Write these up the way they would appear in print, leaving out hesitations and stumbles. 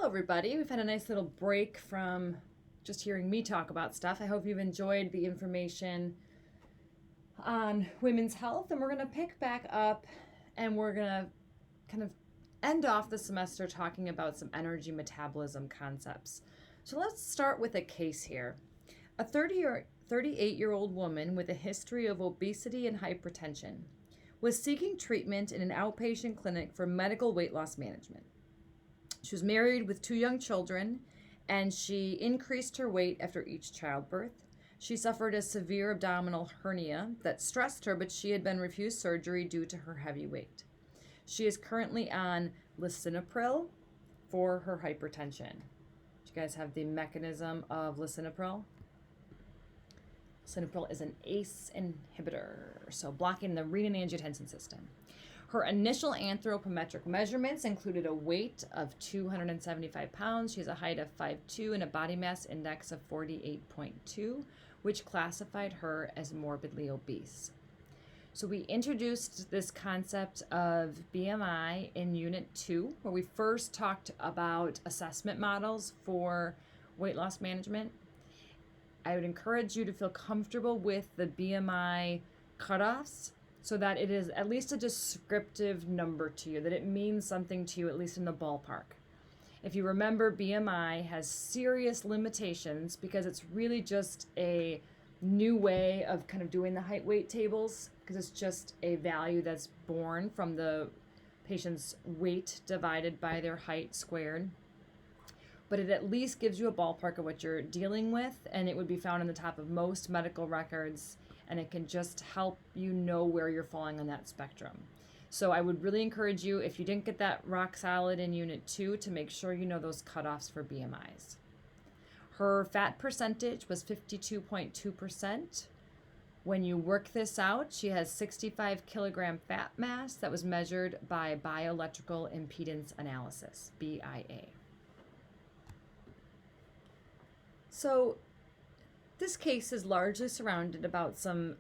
everybody. We've had a nice little break from just hearing me talk about stuff. I hope you've enjoyed the information on women's health, and we're going to pick back up and we're going to kind of end off the semester talking about some energy metabolism concepts. So let's start with a case here. A 38-year-old woman with a history of obesity and hypertension was seeking treatment in an outpatient clinic for medical weight loss management. She was married with 2 young children, and she increased her weight after each childbirth. She suffered a severe abdominal hernia that stressed her, but she had been refused surgery due to her heavy weight. She is currently on lisinopril for her hypertension. Do you guys have the mechanism of lisinopril? Lisinopril is an ACE inhibitor, so blocking the renin-angiotensin system. Her initial anthropometric measurements included a weight of 275 pounds. She has a height of 5'2" and a body mass index of 48.2, which classified her as morbidly obese. So we introduced this concept of BMI in Unit 2, where we first talked about assessment models for weight loss management. I would encourage you to feel comfortable with the BMI cutoffs so that it is at least a descriptive number to you, that it means something to you, at least in the ballpark. If you remember, BMI has serious limitations because it's really just a new way of kind of doing the height weight tables, because it's just a value that's born from the patient's weight divided by their height squared. But it at least gives you a ballpark of what you're dealing with, and it would be found on the top of most medical records, and it can just help you know where you're falling on that spectrum. So I would really encourage you, if you didn't get that rock solid in Unit 2, to make sure you know those cutoffs for BMIs. Her fat percentage was 52.2%. When you work this out, she has 65 kilogram fat mass that was measured by bioelectrical impedance analysis, BIA. So this case is largely surrounded about some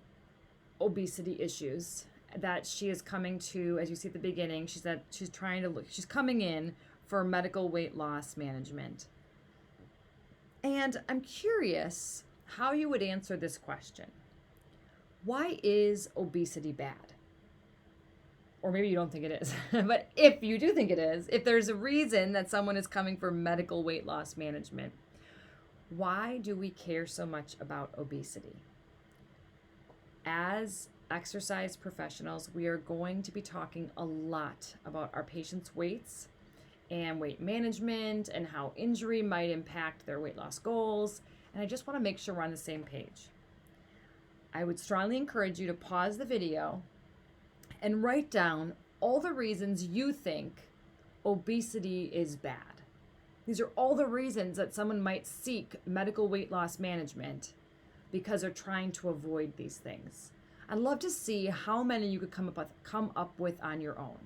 obesity issues that she is coming to. As you see at the beginning, she's coming in for medical weight loss management. And I'm curious how you would answer this question. Why is obesity bad? Or maybe you don't think it is, but if you do think it is, if there's a reason that someone is coming for medical weight loss management, why do we care so much about obesity? As exercise professionals, we are going to be talking a lot about our patients' weights and weight management and how injury might impact their weight loss goals. And I just want to make sure we're on the same page. I would strongly encourage you to pause the video and write down all the reasons you think obesity is bad. These are all the reasons that someone might seek medical weight loss management because they're trying to avoid these things. I'd love to see how many you could come up with on your own.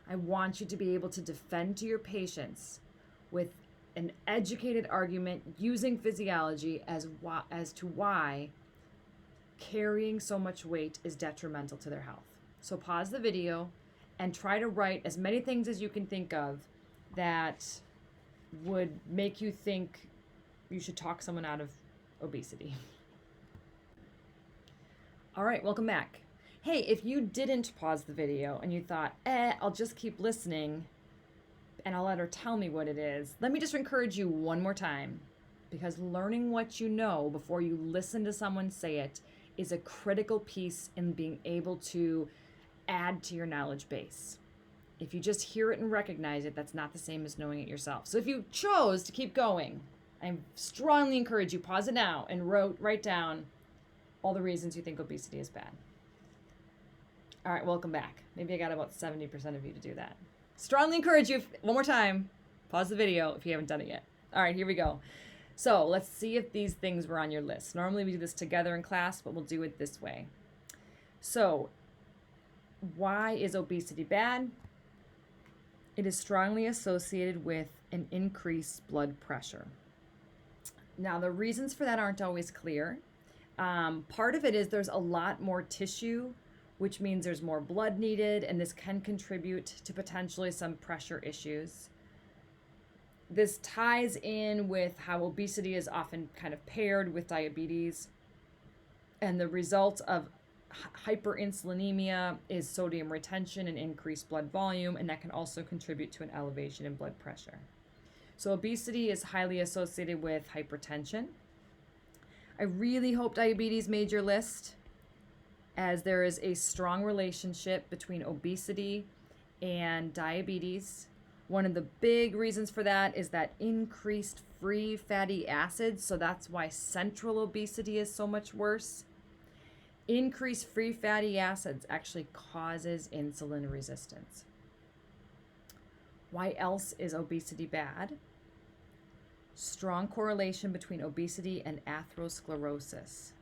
I want you to be able to defend to your patients with an educated argument using physiology as to why carrying so much weight is detrimental to their health. So pause the video and try to write as many things as you can think of that would make you think you should talk someone out of obesity. All right, welcome back. Hey, if you didn't pause the video and you thought, I'll just keep listening and I'll let her tell me what it is, let me just encourage you one more time, because learning what you know before you listen to someone say it is a critical piece in being able to add to your knowledge base. If you just hear it and recognize it, that's not the same as knowing it yourself. So if you chose to keep going, I strongly encourage you, pause it now and write down all the reasons you think obesity is bad. All right, welcome back. Maybe I got about 70% of you to do that. Strongly encourage you, one more time, pause the video if you haven't done it yet. All right, here we go. So let's see if these things were on your list. Normally we do this together in class, but we'll do it this way. So why is obesity bad? It is strongly associated with an increased blood pressure. Now, the reasons for that aren't always clear. Part of it is there's a lot more tissue, which means there's more blood needed, and this can contribute to potentially some pressure issues. this ties in with how obesity is often kind of paired with diabetes. And the result of hyperinsulinemia is sodium retention and increased blood volume, and that can also contribute to an elevation in blood pressure. So obesity is highly associated with hypertension. I really hope diabetes made your list, as there is a strong relationship between obesity and diabetes. One of the big reasons for that is that increased free fatty acids, so that's why central obesity is so much worse. Increased free fatty acids actually causes insulin resistance. Why else is obesity bad? Strong correlation between obesity and atherosclerosis.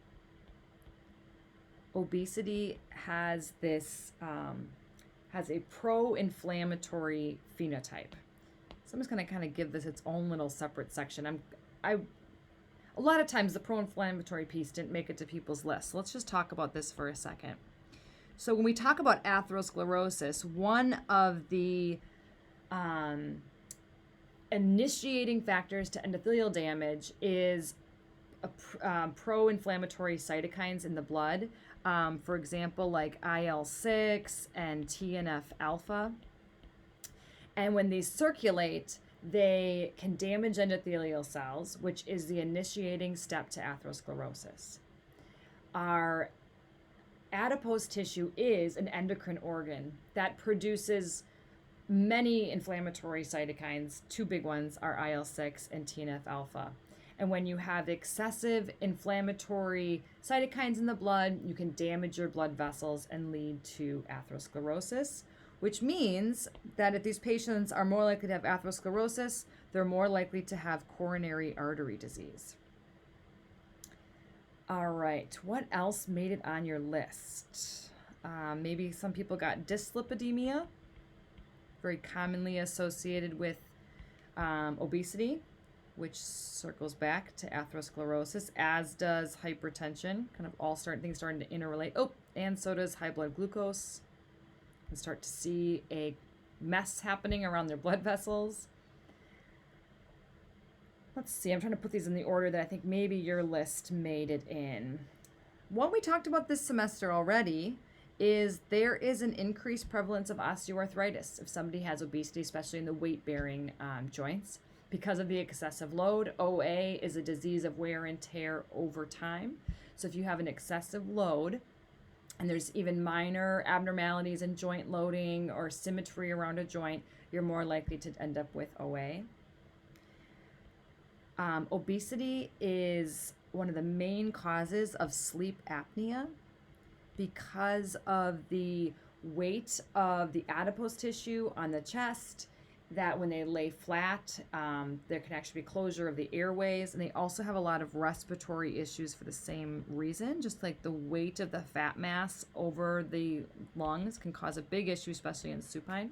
Obesity has a pro-inflammatory phenotype. So I'm just going to kind of give this its own little separate section. A lot of times the pro-inflammatory piece didn't make it to people's lists. So let's just talk about this for a second. So when we talk about atherosclerosis, one of the initiating factors to endothelial damage is pro-inflammatory cytokines in the blood. For example, like IL-6 and TNF-alpha. And when these circulate, they can damage endothelial cells, which is the initiating step to atherosclerosis. Our adipose tissue is an endocrine organ that produces many inflammatory cytokines. Two big ones are IL-6 and TNF-alpha. And when you have excessive inflammatory cytokines in the blood, you can damage your blood vessels and lead to atherosclerosis, which means that if these patients are more likely to have atherosclerosis, they're more likely to have coronary artery disease. All right, what else made it on your list? Maybe some people got dyslipidemia, very commonly associated with obesity, which circles back to atherosclerosis, as does hypertension. Kind of all things starting to interrelate. Oh, and so does high blood glucose. You can start to see a mess happening around their blood vessels. Let's see, I'm trying to put these in the order that I think maybe your list made it in. One we talked about this semester already is there is an increased prevalence of osteoarthritis if somebody has obesity, especially in the weight-bearing joints. Because of the excessive load, OA is a disease of wear and tear over time. So if you have an excessive load, and there's even minor abnormalities in joint loading or symmetry around a joint, you're more likely to end up with OA. Obesity is one of the main causes of sleep apnea because of the weight of the adipose tissue on the chest, that when they lay flat, there can actually be closure of the airways, and they also have a lot of respiratory issues for the same reason. Just like the weight of the fat mass over the lungs can cause a big issue, especially in supine.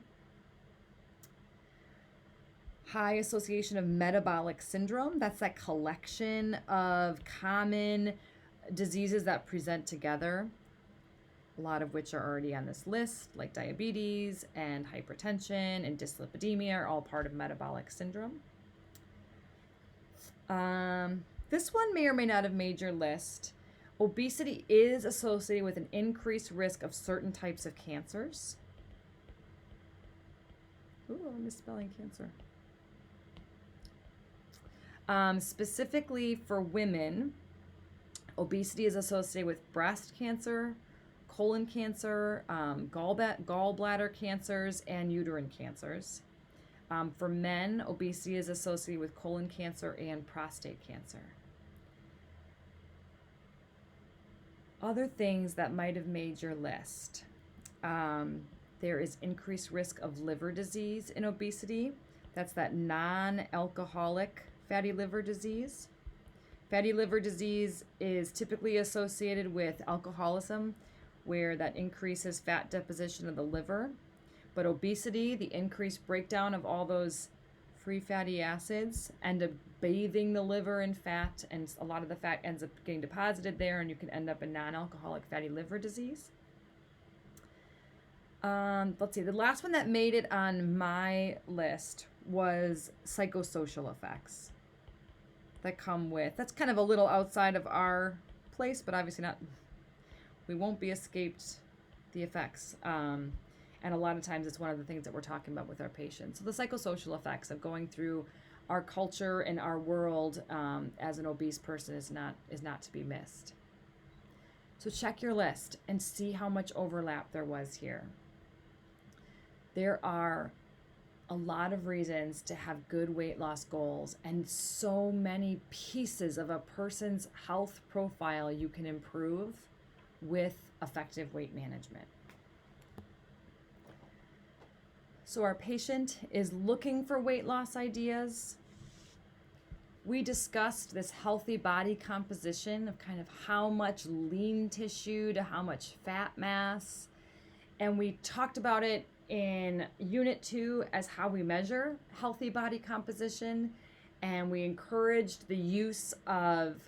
High association of metabolic syndrome. That's that collection of common diseases that present together, a lot of which are already on this list, like diabetes and hypertension and dyslipidemia are all part of metabolic syndrome. This one may or may not have made your list. Obesity is associated with an increased risk of certain types of cancers. Ooh, I'm misspelling cancer. Specifically for women, obesity is associated with breast cancer, colon cancer, gallbladder cancers, and uterine cancers. For men, obesity is associated with colon cancer and prostate cancer. Other things that might have made your list. There is increased risk of liver disease in obesity. That's that non-alcoholic fatty liver disease. Fatty liver disease is typically associated with alcoholism, where that increases fat deposition of the liver. But obesity, the increased breakdown of all those free fatty acids, end up bathing the liver in fat, and a lot of the fat ends up getting deposited there, and you can end up in non-alcoholic fatty liver disease. Let's see, the last one that made it on my list was psychosocial effects that come with. That's kind of a little outside of our place, but obviously not. We won't be escaped the effects. And a lot of times it's one of the things that we're talking about with our patients. So the psychosocial effects of going through our culture and our world as an obese person is not to be missed. So check your list and see how much overlap there was here. There are a lot of reasons to have good weight loss goals and so many pieces of a person's health profile you can improve with effective weight management. So our patient is looking for weight loss ideas. We discussed this healthy body composition of kind of how much lean tissue to how much fat mass. And we talked about it in Unit 2 as how we measure healthy body composition. And we encouraged the use of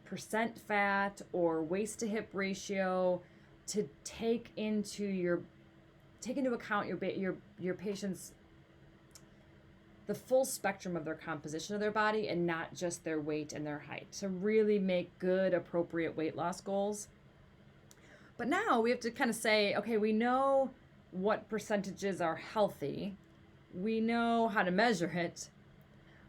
percent fat or waist to hip ratio to take into account your patient's the full spectrum of their composition of their body and not just their weight and their height to really make good, appropriate weight loss goals. But now we have to kind of say, okay, we know what percentages are healthy. We know how to measure it.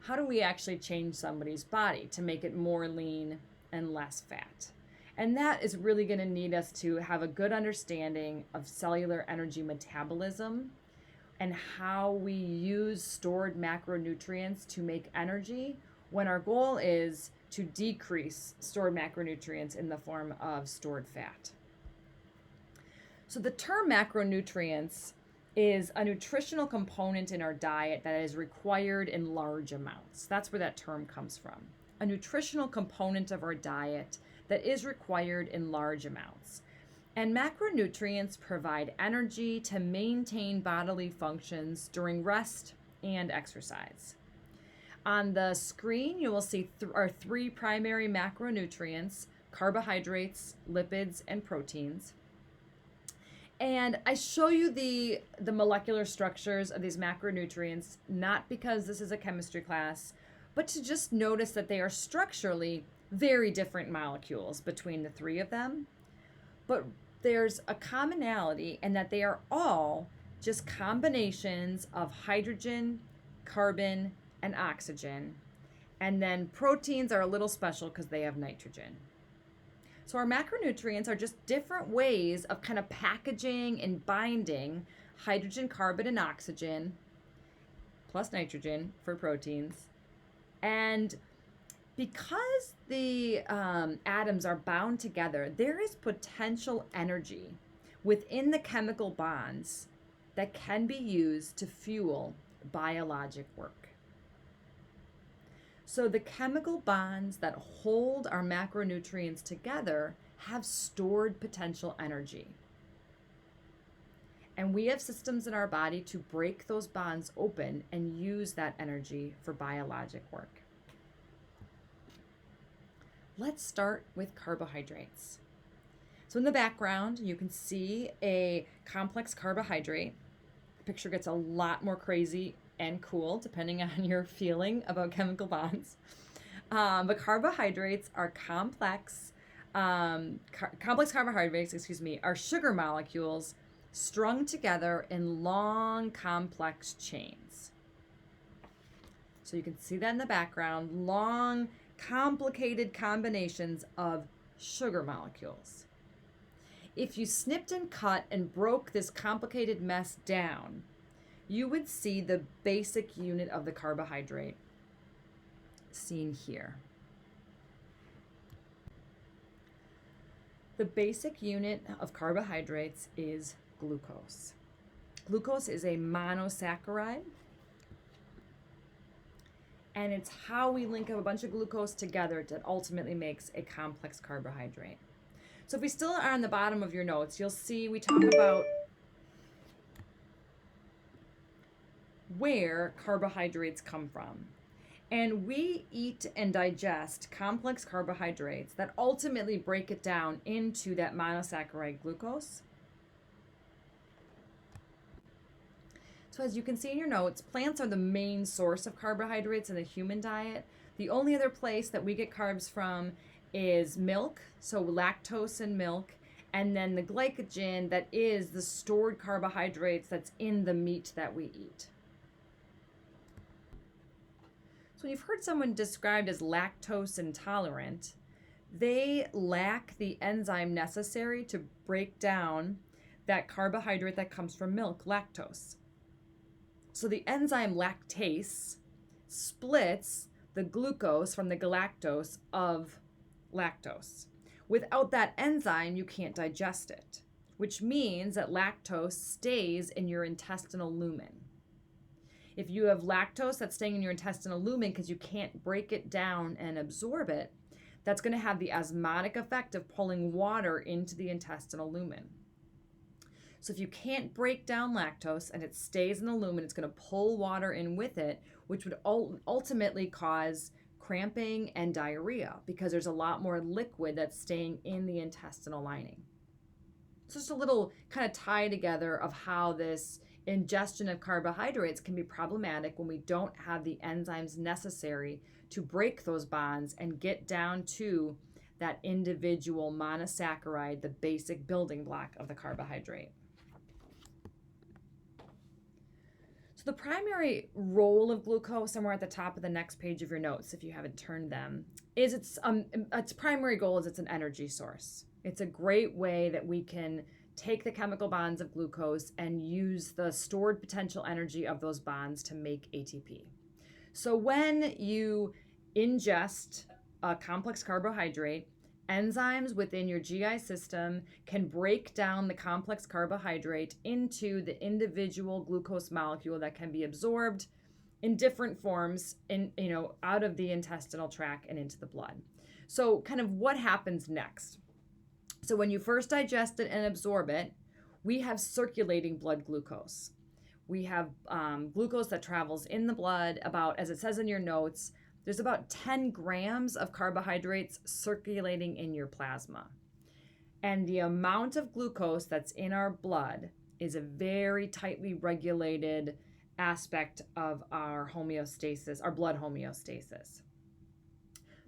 How do we actually change somebody's body to make it more lean and less fat? And that is really going to need us to have a good understanding of cellular energy metabolism and how we use stored macronutrients to make energy when our goal is to decrease stored macronutrients in the form of stored fat. So the term macronutrients is a nutritional component in our diet that is required in large amounts. That's where that term comes from. A nutritional component of our diet that is required in large amounts. And macronutrients provide energy to maintain bodily functions during rest and exercise. On the screen, you will see our three primary macronutrients: carbohydrates, lipids, and proteins. And I show you the molecular structures of these macronutrients, not because this is a chemistry class, but to just notice that they are structurally very different molecules between the three of them. But there's a commonality in that they are all just combinations of hydrogen, carbon, and oxygen. And then proteins are a little special because they have nitrogen. So our macronutrients are just different ways of kind of packaging and binding hydrogen, carbon, and oxygen, plus nitrogen for proteins. And because the atoms are bound together, there is potential energy within the chemical bonds that can be used to fuel biologic work. So the chemical bonds that hold our macronutrients together have stored potential energy. And we have systems in our body to break those bonds open and use that energy for biologic work. Let's start with carbohydrates. So in the background, you can see a complex carbohydrate. The picture gets a lot more crazy and cool depending on your feeling about chemical bonds. But carbohydrates are complex carbohydrates, are sugar molecules strung together in long, complex chains. So you can see that in the background, long, complicated combinations of sugar molecules. If you snipped and cut and broke this complicated mess down, you would see the basic unit of the carbohydrate seen here. The basic unit of carbohydrates is glucose. Glucose is a monosaccharide, and it's how we link up a bunch of glucose together that ultimately makes a complex carbohydrate. So if we still are on the bottom of your notes, you'll see we talk about where carbohydrates come from. And we eat and digest complex carbohydrates that ultimately break it down into that monosaccharide glucose. So So as you can see in your notes, plants are the main source of carbohydrates in the human diet. The only other place that we get carbs from is milk, so lactose in milk, and then the glycogen that is the stored carbohydrates that's in the meat that we eat. So when you've heard someone described as lactose intolerant, they lack the enzyme necessary to break down that carbohydrate that comes from milk, lactose. So the enzyme lactase splits the glucose from the galactose of lactose. Without that enzyme, you can't digest it, which means that lactose stays in your intestinal lumen. If you have lactose that's staying in your intestinal lumen because you can't break it down and absorb it, that's going to have the osmotic effect of pulling water into the intestinal lumen. So if you can't break down lactose and it stays in the lumen, it's going to pull water in with it, which would ultimately cause cramping and diarrhea because there's a lot more liquid that's staying in the intestinal lining. So just a little kind of tie together of how this ingestion of carbohydrates can be problematic when we don't have the enzymes necessary to break those bonds and get down to that individual monosaccharide, the basic building block of the carbohydrate. So the primary role of glucose, somewhere at the top of the next page of your notes, if you haven't turned them, is its primary goal is it's an energy source. It's a great way that we can take the chemical bonds of glucose and use the stored potential energy of those bonds to make ATP. So when you ingest a complex carbohydrate, enzymes within your GI system can break down the complex carbohydrate into the individual glucose molecule that can be absorbed in different forms out of the intestinal tract and into the blood. So kind of what happens next? So when you first digest it and absorb it, we have circulating blood glucose. We have glucose that travels in the blood about, as it says in your notes, there's about 10 grams of carbohydrates circulating in your plasma. And the amount of glucose that's in our blood is a very tightly regulated aspect of our homeostasis, our blood homeostasis.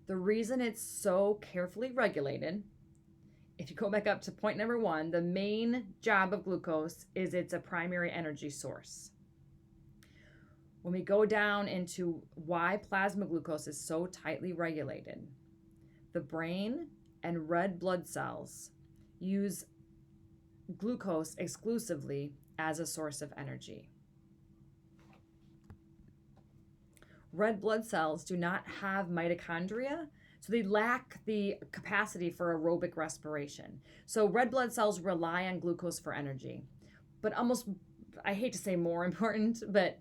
The reason it's so carefully regulated, if you go back up to point number 1, the main job of glucose is it's a primary energy source. When we go down into why plasma glucose is so tightly regulated, the brain and red blood cells use glucose exclusively as a source of energy. Red blood cells do not have mitochondria, so they lack the capacity for aerobic respiration. So red blood cells rely on glucose for energy. But almost, I hate to say more important, but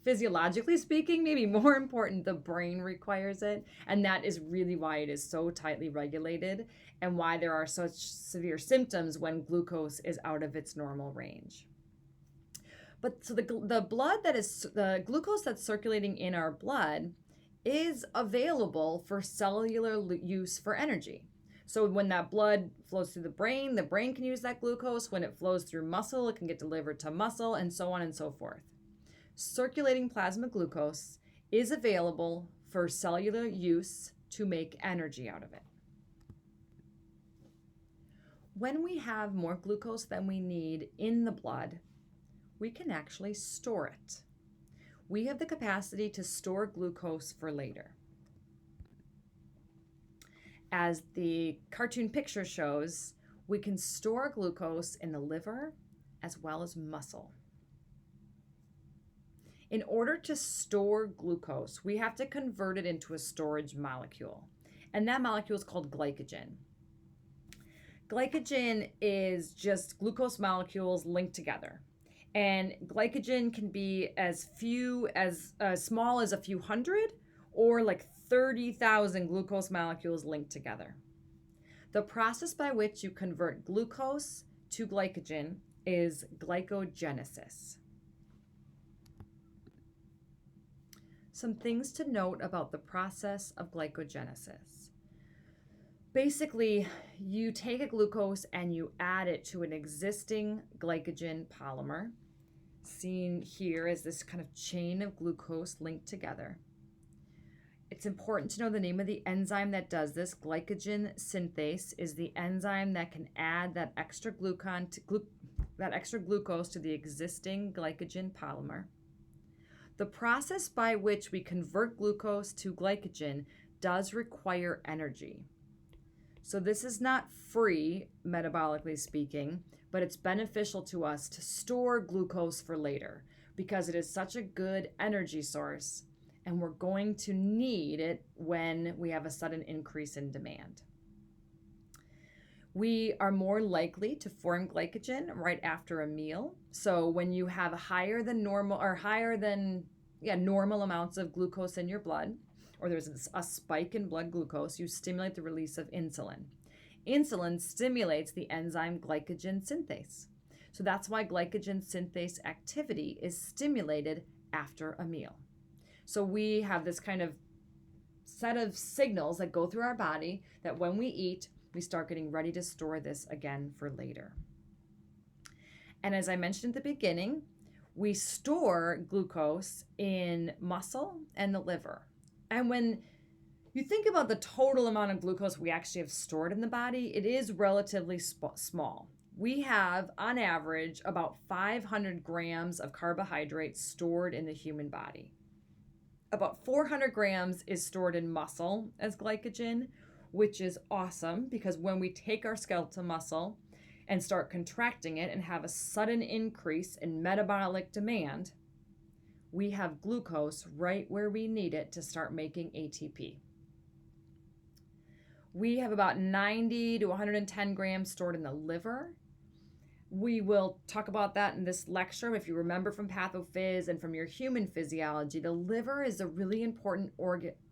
physiologically speaking, maybe more important, the brain requires it. And that is really why it is so tightly regulated and why there are such severe symptoms when glucose is out of its normal range. But so the glucose that's circulating in our blood is available for cellular use for energy. So when that blood flows through the brain can use that glucose. When it flows through muscle, it can get delivered to muscle, and so on and so forth. Circulating plasma glucose is available for cellular use to make energy out of it. When we have more glucose than we need in the blood, we can actually store it. We have the capacity to store glucose for later. As the cartoon picture shows, we can store glucose in the liver as well as muscle. In order to store glucose, we have to convert it into a storage molecule, and that molecule is called glycogen. Glycogen is just glucose molecules linked together. And glycogen can be as small as a few hundred or like 30,000 glucose molecules linked together. The process by which you convert glucose to glycogen is glycogenesis. Some things to note about the process of glycogenesis. Basically, you take a glucose and you add it to an existing glycogen polymer. seen here as this kind of chain of glucose linked together. It's important to know the name of the enzyme that does this. Glycogen synthase is the enzyme that can add that extra glucose to the existing glycogen polymer. The process by which we convert glucose to glycogen does require energy. So this is not free, metabolically speaking, but it's beneficial to us to store glucose for later because it is such a good energy source, and we're going to need it when we have a sudden increase in demand. We are more likely to form glycogen right after a meal. So when you have higher than normal amounts of glucose in your blood, or there's a spike in blood glucose, you stimulate the release of insulin. Insulin stimulates the enzyme glycogen synthase. So that's why glycogen synthase activity is stimulated after a meal. So we have this kind of set of signals that go through our body that when we eat, we start getting ready to store this again for later. And as I mentioned at the beginning, we store glucose in muscle and the liver. And when you think about the total amount of glucose we actually have stored in the body, it is relatively small. We have, on average, about 500 grams of carbohydrates stored in the human body. About 400 grams is stored in muscle as glycogen, which is awesome because when we take our skeletal muscle and start contracting it and have a sudden increase in metabolic demand, we have glucose right where we need it to start making ATP. We have about 90 to 110 grams stored in the liver. We will talk about that in this lecture. If you remember from pathophys and from your human physiology, the liver is a really important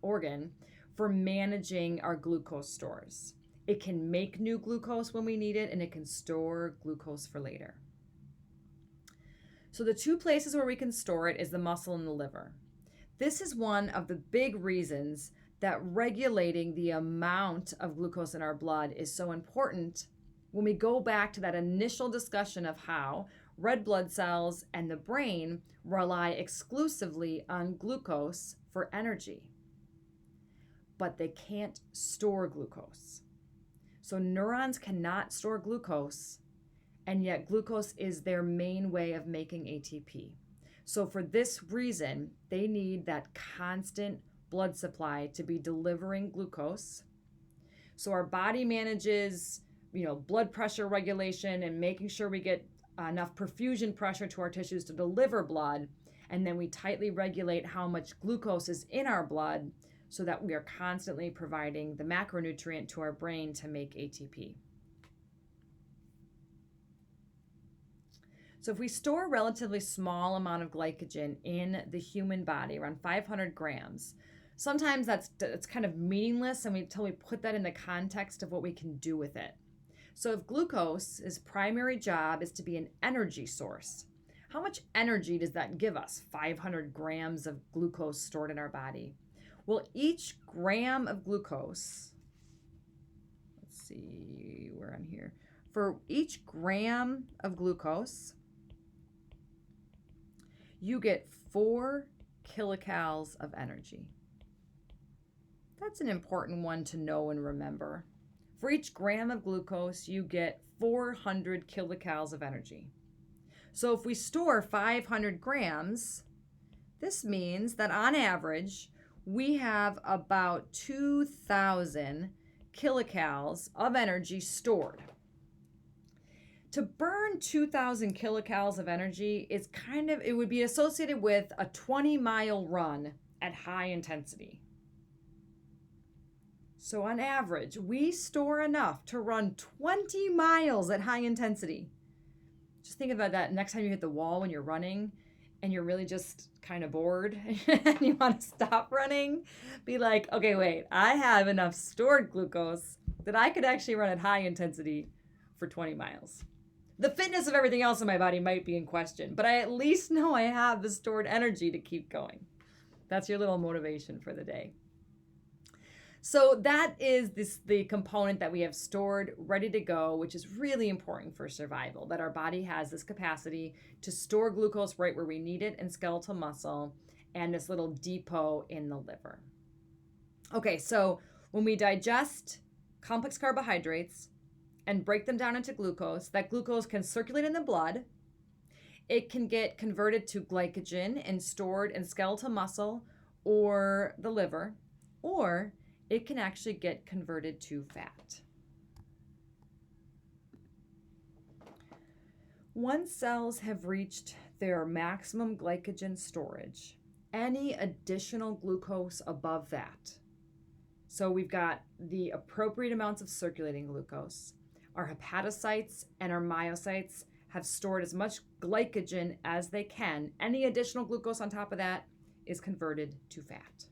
organ for managing our glucose stores. It can make new glucose when we need it, and it can store glucose for later. So the two places where we can store it is the muscle and the liver. This is one of the big reasons that regulating the amount of glucose in our blood is so important when we go back to that initial discussion of how red blood cells and the brain rely exclusively on glucose for energy. But they can't store glucose. So neurons cannot store glucose, and yet glucose is their main way of making ATP. So for this reason, they need that constant blood supply to be delivering glucose. So our body manages, blood pressure regulation and making sure we get enough perfusion pressure to our tissues to deliver blood. And then we tightly regulate how much glucose is in our blood so that we are constantly providing the macronutrient to our brain to make ATP. So if we store a relatively small amount of glycogen in the human body, around 500 grams, sometimes that's kind of meaningless until we put that in the context of what we can do with it. So if glucose's primary job is to be an energy source, how much energy does that give us? 500 grams of glucose stored in our body. Well, each gram of glucose, let's see, we're on here. For each gram of glucose, you get 4 kilocalories of energy. That's an important one to know and remember. For each gram of glucose, you get 400 kilocalories of energy. So if we store 500 grams, this means that on average, we have about 2,000 kilocalories of energy stored. To burn 2,000 kilocalories of energy is it would be associated with a 20-mile run at high intensity. So on average, we store enough to run 20 miles at high intensity. Just think about that next time you hit the wall when you're running and you're really just kind of bored and you want to stop running. Be like, okay, wait, I have enough stored glucose that I could actually run at high intensity for 20 miles. The fitness of everything else in my body might be in question, but I at least know I have the stored energy to keep going. That's your little motivation for the day. So that is the component that we have stored, ready to go, which is really important for survival, that our body has this capacity to store glucose right where we need it in skeletal muscle and this little depot in the liver. Okay, so when we digest complex carbohydrates and break them down into glucose, that glucose can circulate in the blood. It can get converted to glycogen and stored in skeletal muscle or the liver, or it can actually get converted to fat. Once cells have reached their maximum glycogen storage, any additional glucose above that, so we've got the appropriate amounts of circulating glucose, our hepatocytes and our myocytes have stored as much glycogen as they can. Any additional glucose on top of that is converted to fat.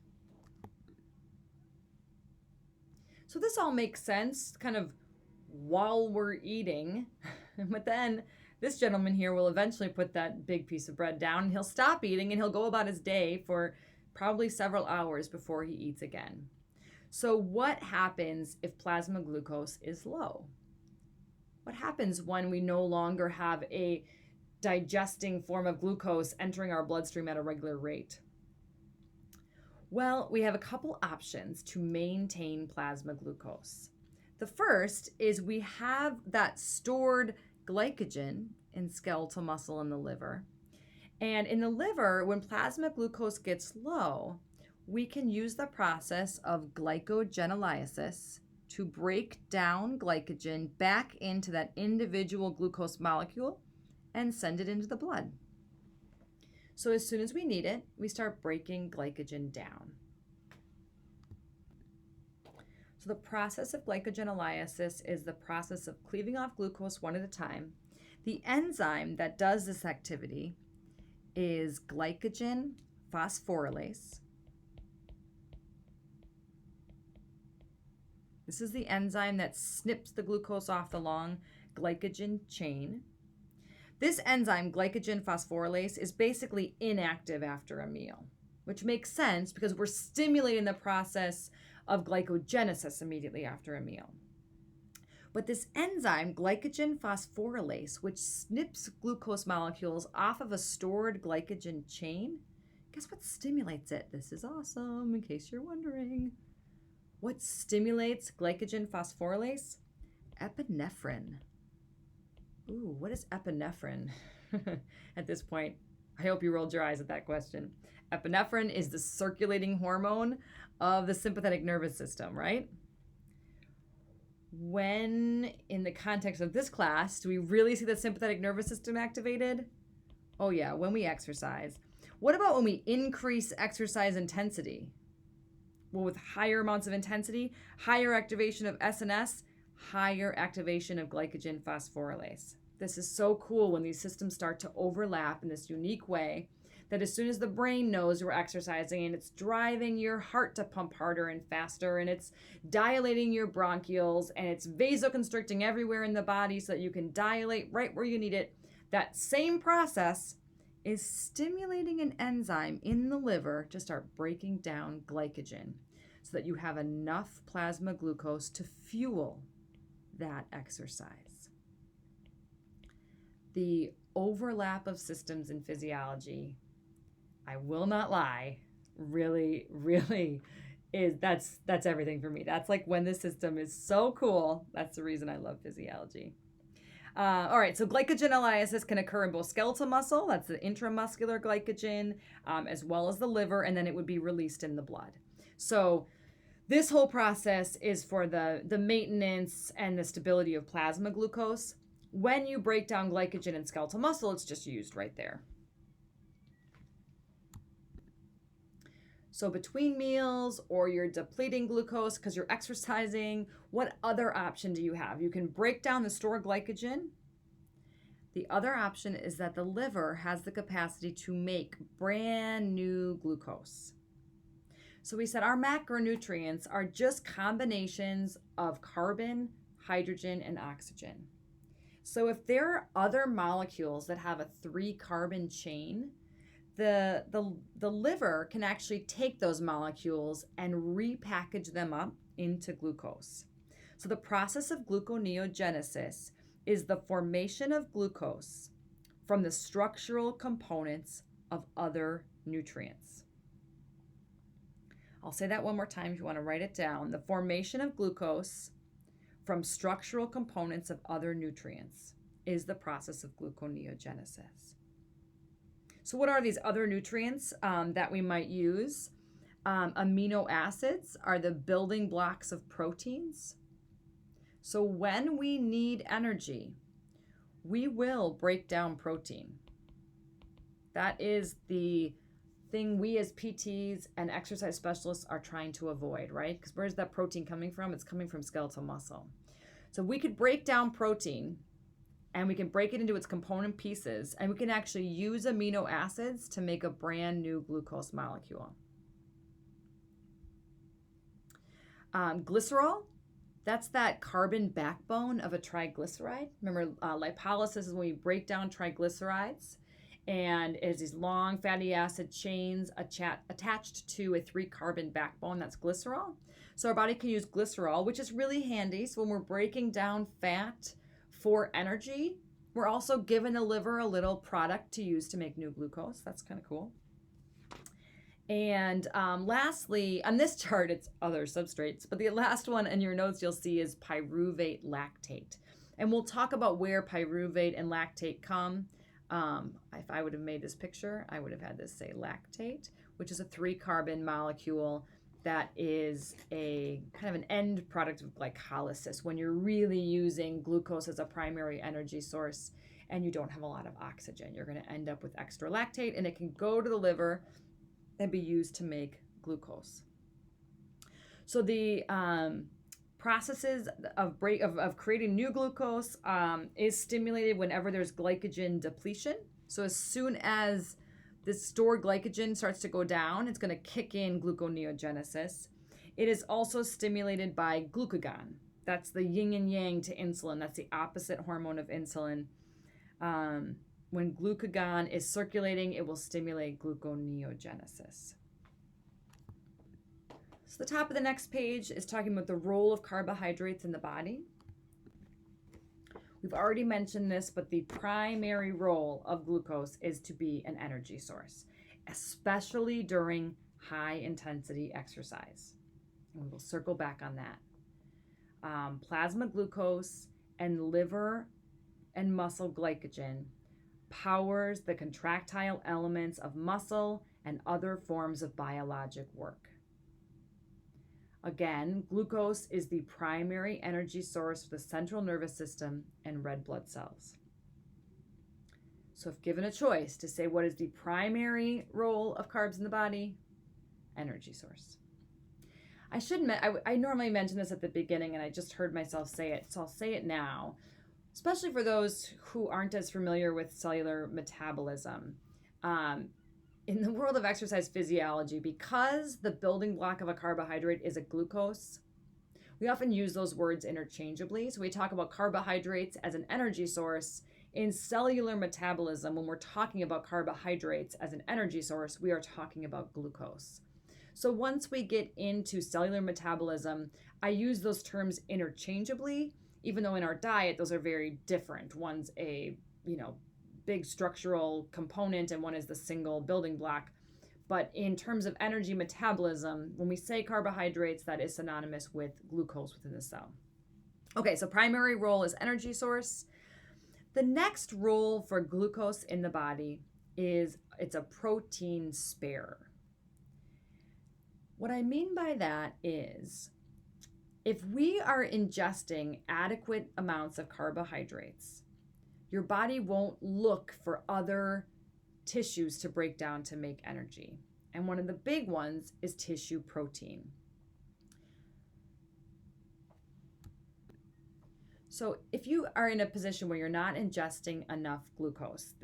So this all makes sense kind of while we're eating, but then this gentleman here will eventually put that big piece of bread down and he'll stop eating and he'll go about his day for probably several hours before he eats again. So what happens if plasma glucose is low? What happens when we no longer have a digesting form of glucose entering our bloodstream at a regular rate? Well, we have a couple options to maintain plasma glucose. The first is we have that stored glycogen in skeletal muscle in the liver. And in the liver, when plasma glucose gets low, we can use the process of glycogenolysis to break down glycogen back into that individual glucose molecule and send it into the blood. So as soon as we need it, we start breaking glycogen down. So the process of glycogenolysis is the process of cleaving off glucose one at a time. The enzyme that does this activity is glycogen phosphorylase. This is the enzyme that snips the glucose off the long glycogen chain. This enzyme, glycogen phosphorylase, is basically inactive after a meal, which makes sense because we're stimulating the process of glycogenesis immediately after a meal. But this enzyme, glycogen phosphorylase, which snips glucose molecules off of a stored glycogen chain, guess what stimulates it? This is awesome, in case you're wondering. What stimulates glycogen phosphorylase? Epinephrine. Ooh, what is epinephrine? At this point, I hope you rolled your eyes at that question. Epinephrine is the circulating hormone of the sympathetic nervous system, right? When, in the context of this class, do we really see the sympathetic nervous system activated? Oh yeah, when we exercise. What about when we increase exercise intensity? Well, with higher amounts of intensity, higher activation of SNS, higher activation of glycogen phosphorylase. This is so cool when these systems start to overlap in this unique way that as soon as the brain knows we're exercising and it's driving your heart to pump harder and faster and it's dilating your bronchioles and it's vasoconstricting everywhere in the body so that you can dilate right where you need it, that same process is stimulating an enzyme in the liver to start breaking down glycogen so that you have enough plasma glucose to fuel that exercise. The overlap of systems in physiology, I will not lie, really is that's everything for me. That's like when the system is so cool. That's the reason I love physiology. All right, so glycogenolysis can occur in both skeletal muscle, that's the intramuscular glycogen, as well as the liver, and then it would be released in the blood. So this whole process is for the maintenance and the stability of plasma glucose. When you break down glycogen in skeletal muscle, it's just used right there. So between meals or you're depleting glucose because you're exercising, what other option do you have? You can break down the stored glycogen. The other option is that the liver has the capacity to make brand new glucose. So we said our macronutrients are just combinations of carbon, hydrogen, and oxygen. So if there are other molecules that have a 3-carbon chain, the liver can actually take those molecules and repackage them up into glucose. So the process of gluconeogenesis is the formation of glucose from the structural components of other nutrients. I'll say that one more time if you want to write it down. The formation of glucose from structural components of other nutrients is the process of gluconeogenesis. So what are these other nutrients that we might use? Amino acids are the building blocks of proteins. So when we need energy, we will break down protein. That is the thing we as PTs and exercise specialists are trying to avoid, right? Because where's that protein coming from? It's coming from skeletal muscle. So we could break down protein and we can break it into its component pieces, and we can actually use amino acids to make a brand new glucose molecule. Glycerol, that's that carbon backbone of a triglyceride. Remember, lipolysis is when we break down triglycerides, and it has these long fatty acid chains attached to a 3-carbon backbone. That's glycerol. So our body can use glycerol, which is really handy. So when we're breaking down fat for energy, we're also giving the liver a little product to use to make new glucose. That's kind of cool. And lastly, on this chart, it's other substrates, but the last one in your notes you'll see is pyruvate lactate. And we'll talk about where pyruvate and lactate come. If I would have made this picture, I would have had this say lactate, which is a 3-carbon molecule that is a kind of an end product of glycolysis when you're really using glucose as a primary energy source and you don't have a lot of oxygen. You're going to end up with extra lactate, and it can go to the liver and be used to make glucose. So the processes of creating new glucose is stimulated whenever there's glycogen depletion. So as soon as this stored glycogen starts to go down, it's going to kick in gluconeogenesis. It is also stimulated by glucagon. That's the yin and yang to insulin. That's the opposite hormone of insulin. When glucagon is circulating, it will stimulate gluconeogenesis. So the top of the next page is talking about the role of carbohydrates in the body. We've already mentioned this, but the primary role of glucose is to be an energy source, especially during high intensity exercise. And we will circle back on that. Plasma glucose and liver and muscle glycogen powers the contractile elements of muscle and other forms of biologic work. Again, glucose is the primary energy source for the central nervous system and red blood cells. So if given a choice to say what is the primary role of carbs in the body, energy source. I normally mention this at the beginning and I just heard myself say it, so I'll say it now, especially for those who aren't as familiar with cellular metabolism. In the world of exercise physiology, because the building block of a carbohydrate is a glucose, we often use those words interchangeably. So we talk about carbohydrates as an energy source. In cellular metabolism, when we're talking about carbohydrates as an energy source, we are talking about glucose. So once we get into cellular metabolism, I use those terms interchangeably, even though in our diet, those are very different. One's a, big structural component and one is the single building block. But in terms of energy metabolism, when we say carbohydrates, that is synonymous with glucose within the cell. Okay, so primary role is energy source. The next role for glucose in the body is it's a protein spare. What I mean by that is if we are ingesting adequate amounts of carbohydrates, your body won't look for other tissues to break down to make energy. And one of the big ones is tissue protein. So if you are in a position where you're not ingesting enough glucose,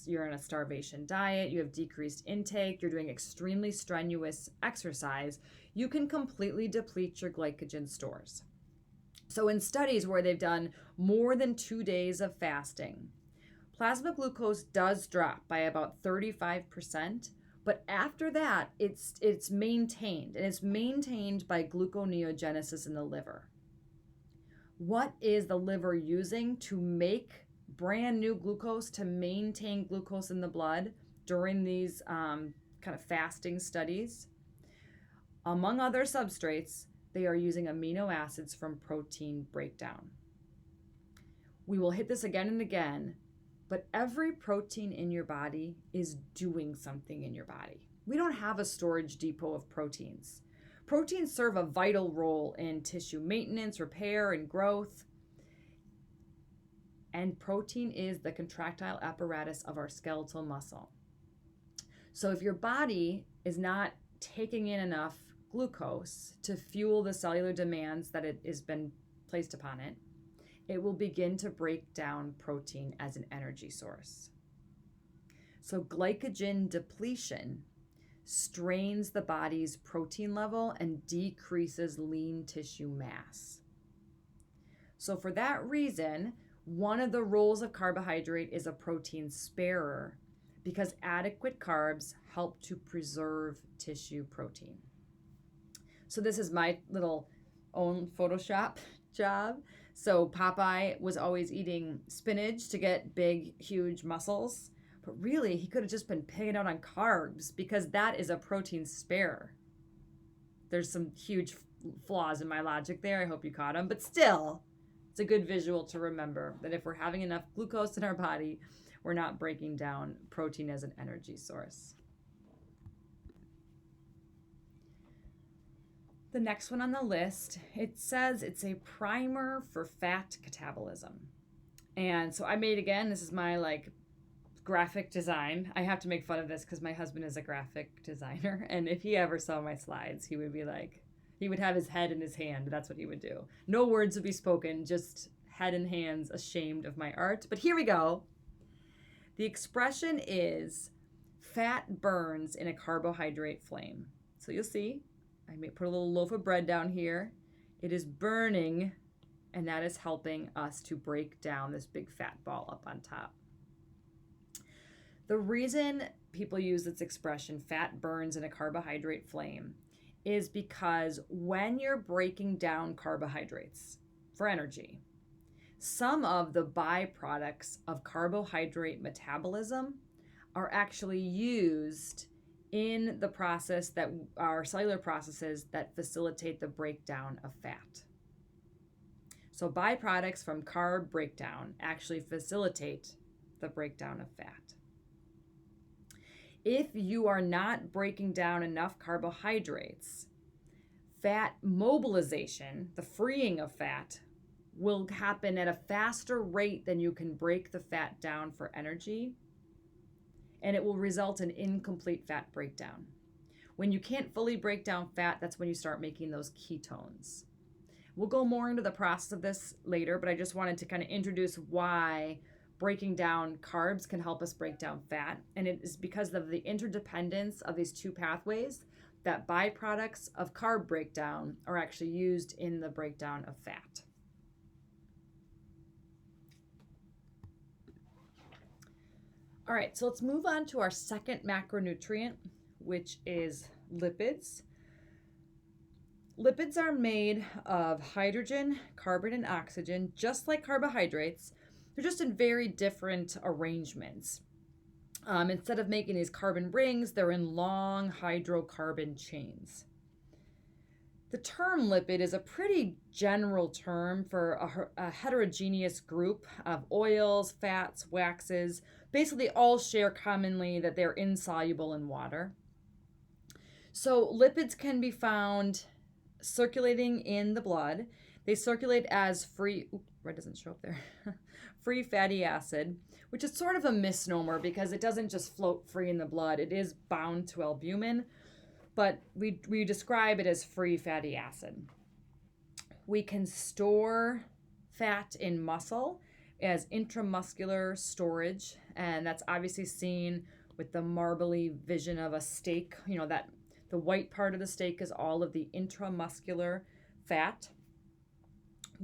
you're in a starvation diet, you have decreased intake, you're doing extremely strenuous exercise, you can completely deplete your glycogen stores. So in studies where they've done more than 2 days of fasting, plasma glucose does drop by about 35%, But after that, it's maintained, and it's maintained by gluconeogenesis in the liver. What is the liver using to make brand new glucose, to maintain glucose in the blood during these kind of fasting studies? Among other substrates, they are using amino acids from protein breakdown. We will hit this again and again, but every protein in your body is doing something in your body. We don't have a storage depot of proteins. Proteins serve a vital role in tissue maintenance, repair, and growth. And protein is the contractile apparatus of our skeletal muscle. So if your body is not taking in enough glucose to fuel the cellular demands that it has been placed upon it, it will begin to break down protein as an energy source. So glycogen depletion strains the body's protein level and decreases lean tissue mass. So for that reason, one of the roles of carbohydrate is a protein sparer, because adequate carbs help to preserve tissue protein. So this is my little own Photoshop job. So Popeye was always eating spinach to get big, huge muscles. But really, he could have just been pigging out on carbs, because that is a protein spare. There's some huge flaws in my logic there. I hope you caught them. But still, it's a good visual to remember that if we're having enough glucose in our body, we're not breaking down protein as an energy source. The next one on the list, it says it's a primer for fat catabolism. And so I made, again, this is my graphic design. I have to make fun of this because my husband is a graphic designer. And if he ever saw my slides, he would be like, he would have his head in his hand. That's what he would do. No words would be spoken, just head and hands, ashamed of my art. But here we go. The expression is fat burns in a carbohydrate flame. So you'll see, I may put a little loaf of bread down here. It is burning, and that is helping us to break down this big fat ball up on top. The reason people use this expression, fat burns in a carbohydrate flame, is because when you're breaking down carbohydrates for energy, some of the byproducts of carbohydrate metabolism are actually used in the process that are cellular processes that facilitate the breakdown of fat. So byproducts from carb breakdown actually facilitate the breakdown of fat. If you are not breaking down enough carbohydrates, fat mobilization, the freeing of fat, will happen at a faster rate than you can break the fat down for energy, and it will result in incomplete fat breakdown. When you can't fully break down fat, that's when you start making those ketones. We'll go more into the process of this later, but I just wanted to kind of introduce why breaking down carbs can help us break down fat. And it is because of the interdependence of these two pathways that byproducts of carb breakdown are actually used in the breakdown of fat. All right, so let's move on to our second macronutrient, which is lipids. Lipids are made of hydrogen, carbon, and oxygen, just like carbohydrates. They're just in very different arrangements. Instead of making these carbon rings, they're in long hydrocarbon chains. The term lipid is a pretty general term for a heterogeneous group of oils, fats, waxes. Basically, all share commonly that they're insoluble in water. So lipids can be found circulating in the blood. They circulate as free, red doesn't show up there, free fatty acid, which is sort of a misnomer because it doesn't just float free in the blood. It is bound to albumin, but we describe it as free fatty acid. We can store fat in muscle as intramuscular storage, and that's obviously seen with the marbly vision of a steak. You know, that the white part of the steak is all of the intramuscular fat.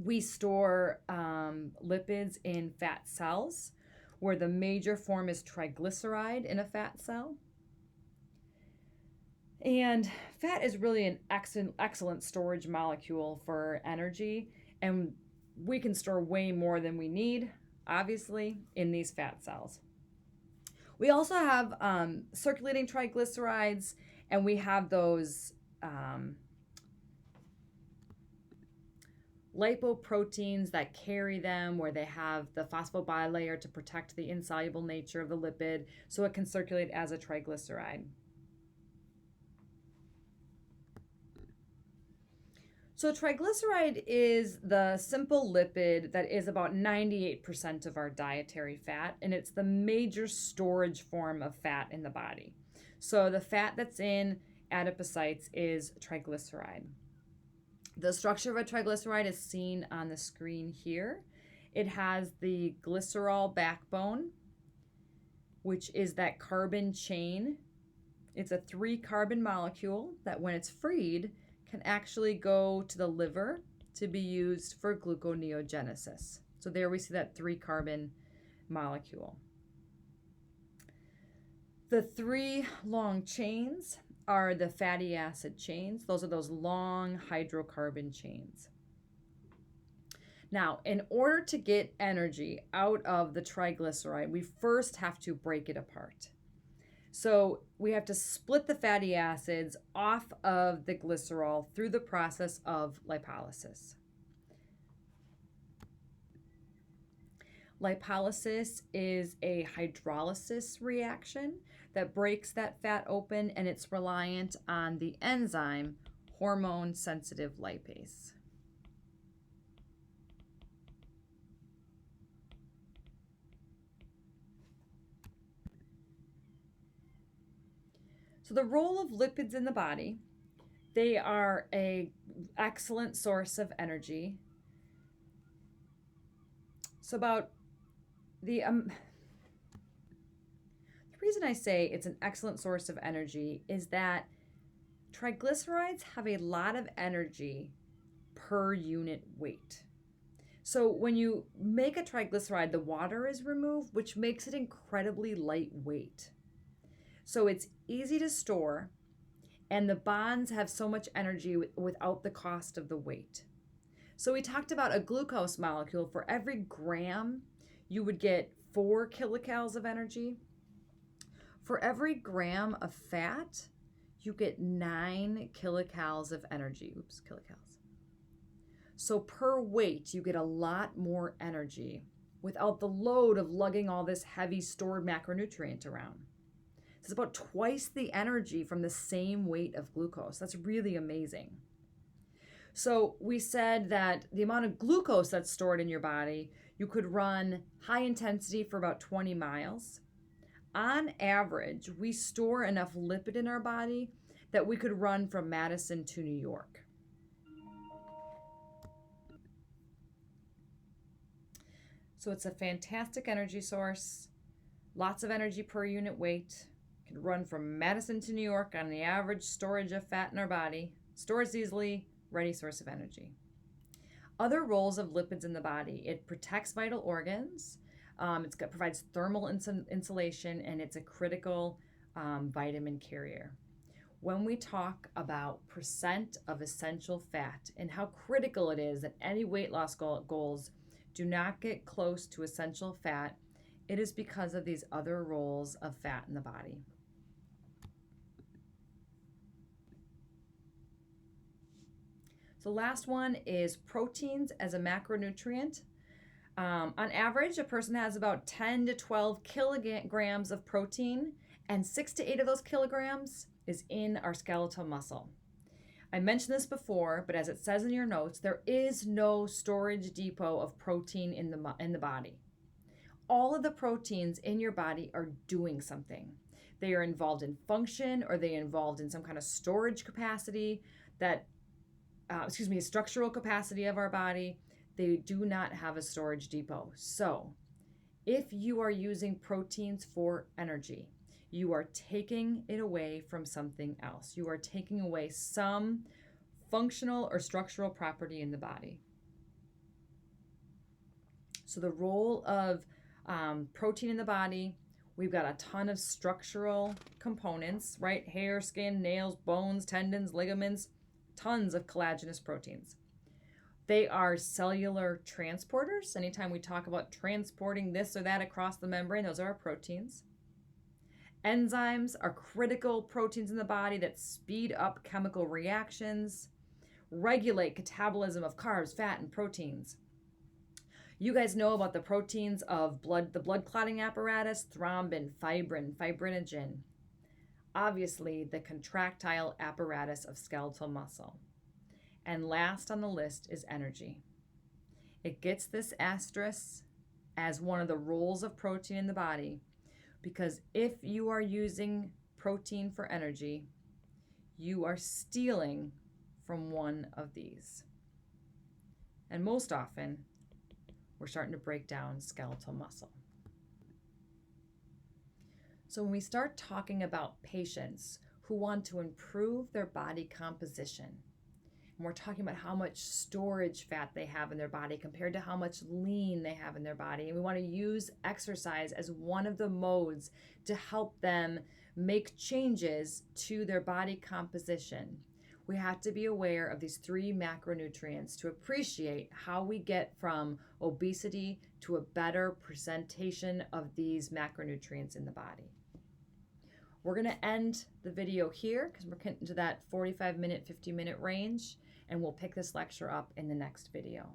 We store lipids in fat cells, where the major form is triglyceride in a fat cell. And fat is really an excellent storage molecule for energy, and we can store way more than we need, obviously, in these fat cells. We also have circulating triglycerides, and we have those lipoproteins that carry them, where they have the phosphobilayer to protect the insoluble nature of the lipid, so it can circulate as a triglyceride. So triglyceride is the simple lipid that is about 98% of our dietary fat, and it's the major storage form of fat in the body. So the fat that's in adipocytes is triglyceride. The structure of a triglyceride is seen on the screen here. It has the glycerol backbone, which is that carbon chain. It's a 3-carbon molecule that, when it's freed, can actually go to the liver to be used for gluconeogenesis. So there we see that 3-carbon molecule. The 3 long chains are the fatty acid chains. Those are those long hydrocarbon chains. Now, in order to get energy out of the triglyceride, we first have to break it apart. So we have to split the fatty acids off of the glycerol through the process of lipolysis. Lipolysis is a hydrolysis reaction that breaks that fat open, and it's reliant on the enzyme hormone-sensitive lipase. So the role of lipids in the body, they are an excellent source of energy. So about the reason I say it's an excellent source of energy is that triglycerides have a lot of energy per unit weight. So when you make a triglyceride, the water is removed, which makes it incredibly lightweight. So it's easy to store, and the bonds have so much energy without the cost of the weight. So we talked about a glucose molecule. For every gram, you would get 4 kilocalories of energy. For every gram of fat, you get 9 kilocalories of energy. Kilocalories. So per weight, you get a lot more energy without the load of lugging all this heavy stored macronutrient around. It's about twice the energy from the same weight of glucose. That's really amazing. So we said that the amount of glucose that's stored in your body, you could run high intensity for about 20 miles. On average, we store enough lipid in our body that we could run from Madison to New York. So it's a fantastic energy source, lots of energy per unit weight. Can run from Madison to New York on the average storage of fat in our body. Stores easily, ready source of energy. Other roles of lipids in the body: it protects vital organs, it provides thermal insulation, and it's a critical vitamin carrier. When we talk about percent of essential fat and how critical it is that any weight loss goals do not get close to essential fat, it is because of these other roles of fat in the body. The last one is proteins as a macronutrient. On average, a person has about 10 to 12 kilograms of protein, and 6 to 8 of those kilograms is in our skeletal muscle. I mentioned this before, but as it says in your notes, there is no storage depot of protein in the body. All of the proteins in your body are doing something. They are involved in function, or they are involved in some kind of storage capacity structural capacity of our body. They do not have a storage depot. So if you are using proteins for energy, you are taking it away from something else. You are taking away some functional or structural property in the body. So the role of protein in the body: We've got a ton of structural components, right? Hair, skin, nails, bones, tendons, ligaments, tons of collagenous proteins. They are cellular transporters. Anytime we talk about transporting this or that across the membrane, those are our proteins. Enzymes are critical proteins in the body that speed up chemical reactions, regulate catabolism of carbs, fat, and proteins. You guys know about the proteins of the blood clotting apparatus, thrombin, fibrin, fibrinogen. Obviously, the contractile apparatus of skeletal muscle. And last on the list is energy. It gets this asterisk as one of the roles of protein in the body because if you are using protein for energy, you are stealing from one of these. And most often, we're starting to break down skeletal muscle. So when we start talking about patients who want to improve their body composition, and we're talking about how much storage fat they have in their body compared to how much lean they have in their body, and we want to use exercise as one of the modes to help them make changes to their body composition, we have to be aware of these 3 macronutrients to appreciate how we get from obesity to a better presentation of these macronutrients in the body. We're going to end the video here because we're getting to that 45-minute, 50-minute range, and we'll pick this lecture up in the next video.